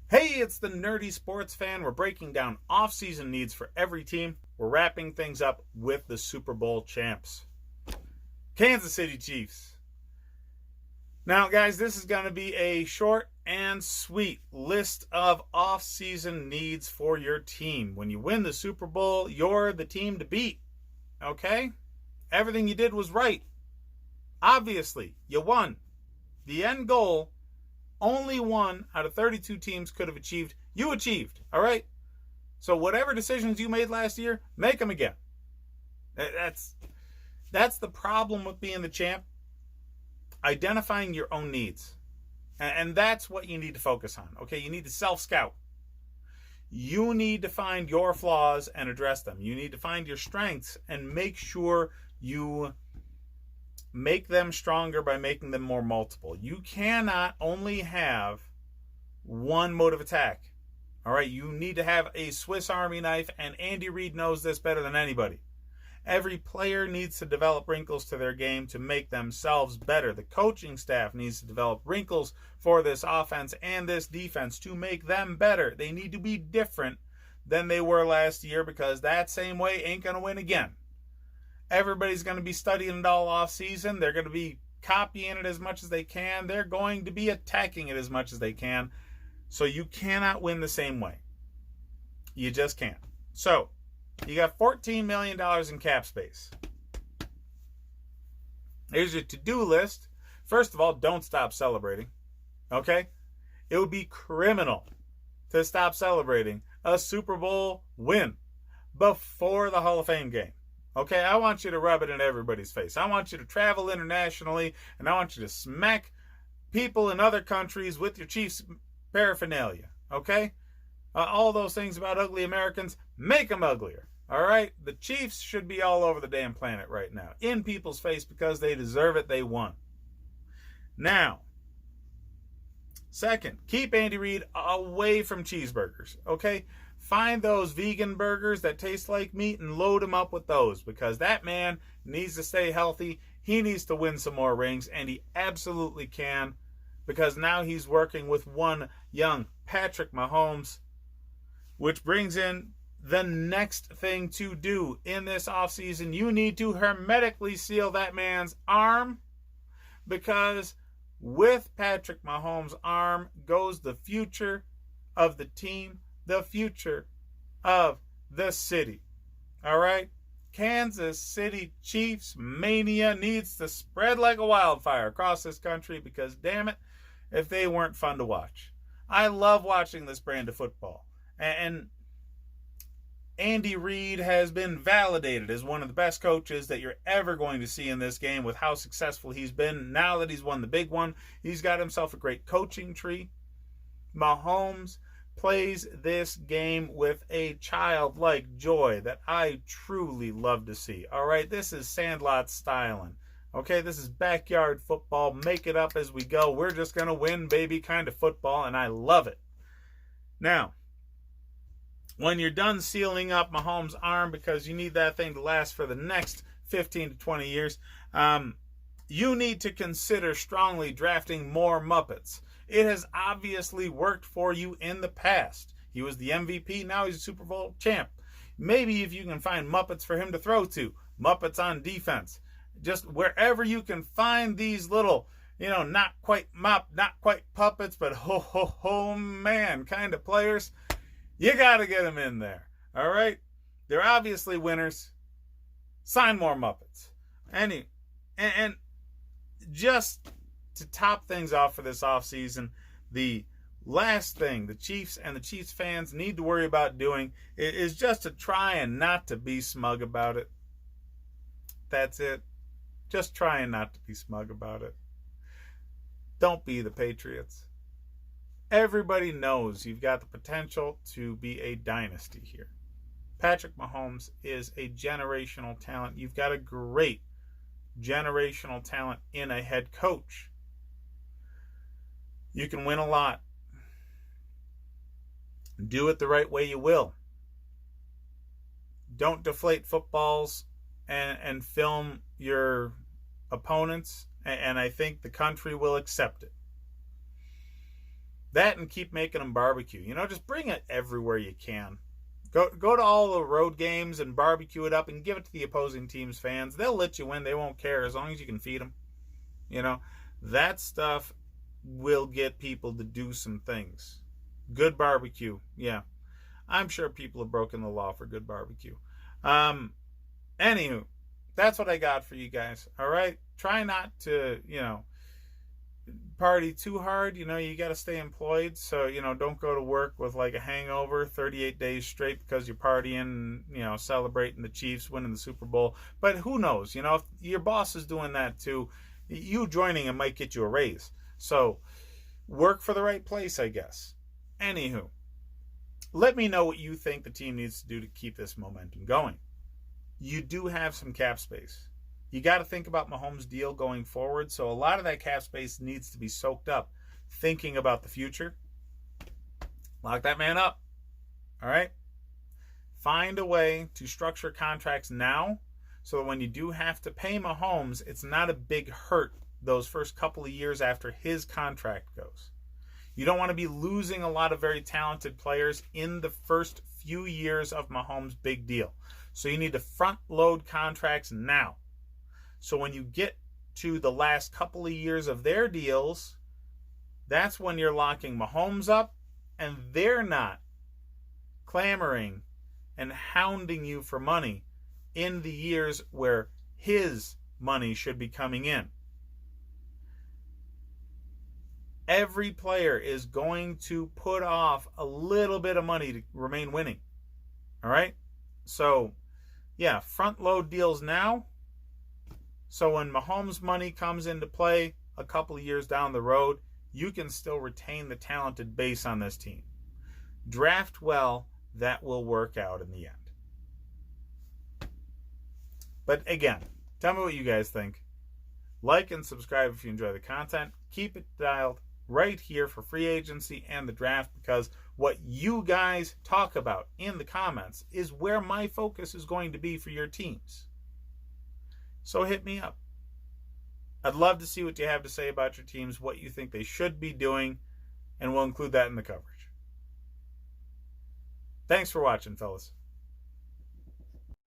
Hey, it's the Nerdy Sports Fan. We're breaking down off-season needs for every team. We're wrapping things up with the Super Bowl champs, Kansas City Chiefs. Now, guys, this is going to be a short and sweet list of off-season needs for your team. When you win the Super Bowl, you're the team to beat, okay? Everything you did was right. Obviously, you won. The end goal, only one out of 32 teams could have achieved. You achieved, all right? So whatever decisions you made last year, make them again. That's the problem with being the champ. Identifying your own needs. And that's what you need to focus on, okay? You need to self-scout. You need to find your flaws and address them. You need to find your strengths and make sure you make them stronger by making them more multiple. You cannot only have one mode of attack. All right, you need to have a Swiss Army knife, and Andy Reid knows this better than anybody. Every player needs to develop wrinkles to their game to make themselves better. The coaching staff needs to develop wrinkles for this offense and this defense to make them better. They need to be different than they were last year, because that same way ain't going to win again. Everybody's going to be studying it all off season. They're going to be copying it as much as they can. They're going to be attacking it as much as they can. So you cannot win the same way. You just can't. So you got $14 million in cap space. Here's your to-do list. First of all, don't stop celebrating. Okay? It would be criminal to stop celebrating a Super Bowl win before the Hall of Fame game. Okay, I want you to rub it in everybody's face. I want you to travel internationally, and I want you to smack people in other countries with your Chiefs paraphernalia. Okay? All those things about ugly Americans, make them uglier. All right? The Chiefs should be all over the damn planet right now, in people's face, because they deserve it. They won. Now, second, keep Andy Reid away from cheeseburgers. Okay? Find those vegan burgers that taste like meat and load him up with those, because that man needs to stay healthy. He needs to win some more rings, and he absolutely can, because now he's working with one young Patrick Mahomes, which brings in the next thing to do in this offseason. You need to hermetically seal that man's arm, because with Patrick Mahomes' arm goes the future of the team, the future of the city. All right? Kansas City Chiefs mania needs to spread like a wildfire across this country, because, damn it, if they weren't fun to watch. I love watching this brand of football. And Andy Reid has been validated as one of the best coaches that you're ever going to see in this game with how successful he's been. Now that he's won the big one, he's got himself a great coaching tree. Mahomes plays this game with a childlike joy that I truly love to see. All right, this is Sandlot styling. Okay, this is backyard football. Make it up as we go. We're just going to win, baby, kind of football, and I love it. Now, when you're done sealing up Mahomes' arm, because you need that thing to last for the next 15 to 20 years, you need to consider strongly drafting more Muppets. It has obviously worked for you in the past. He was the MVP, now he's a Super Bowl champ. Maybe if you can find Muppets for him to throw to, Muppets on defense, just wherever you can find these little, not quite puppets, but ho man kind of players, you got to get them in there. All right? They're obviously winners. Sign more Muppets. And just to top things off for this offseason, the last thing the Chiefs and the Chiefs fans need to worry about doing is just to try and not to be smug about it. That's it. Just try and not to be smug about it. Don't be the Patriots. Everybody knows you've got the potential to be a dynasty here. Patrick Mahomes is a generational talent. You've got a great generational talent in a head coach. You can win a lot. Do it the right way, you will. Don't deflate footballs and film your opponents, and I think the country will accept it. That and keep making them barbecue. You know, just bring it everywhere you can. Go to all the road games and barbecue it up and give it to the opposing team's fans. They'll let you win. They won't care as long as you can feed them. You know, that stuff will get people to do some things. Good barbecue. Yeah. I'm sure people have broken the law for good barbecue. Anywho, that's what I got for you guys. All right. Try not to, party too hard. You got to stay employed. So, don't go to work with like a hangover 38 days straight because you're partying, celebrating the Chiefs winning the Super Bowl. But who knows? If your boss is doing that too, you joining him might get you a raise. So work for the right place, I guess. Anywho, let me know what you think the team needs to do to keep this momentum going. You do have some cap space. You got to think about Mahomes' deal going forward. So a lot of that cap space needs to be soaked up thinking about the future. Lock that man up. All right? Find a way to structure contracts now so that when you do have to pay Mahomes, it's not a big hurt those first couple of years after his contract goes. You don't want to be losing a lot of very talented players in the first few years of Mahomes' big deal. So you need to front load contracts now. So when you get to the last couple of years of their deals, that's when you're locking Mahomes up and they're not clamoring and hounding you for money in the years where his money should be coming in. Every player is going to put off a little bit of money to remain winning. All right? So, yeah, front load deals now. So when Mahomes' money comes into play a couple of years down the road, you can still retain the talented base on this team. Draft well, that will work out in the end. But again, tell me what you guys think. Like and subscribe if you enjoy the content. Keep it dialed right here for free agency and the draft, because what you guys talk about in the comments is where my focus is going to be for your teams. So hit me up. I'd love to see what you have to say about your teams, what you think they should be doing, and we'll include that in the coverage. Thanks for watching, fellas.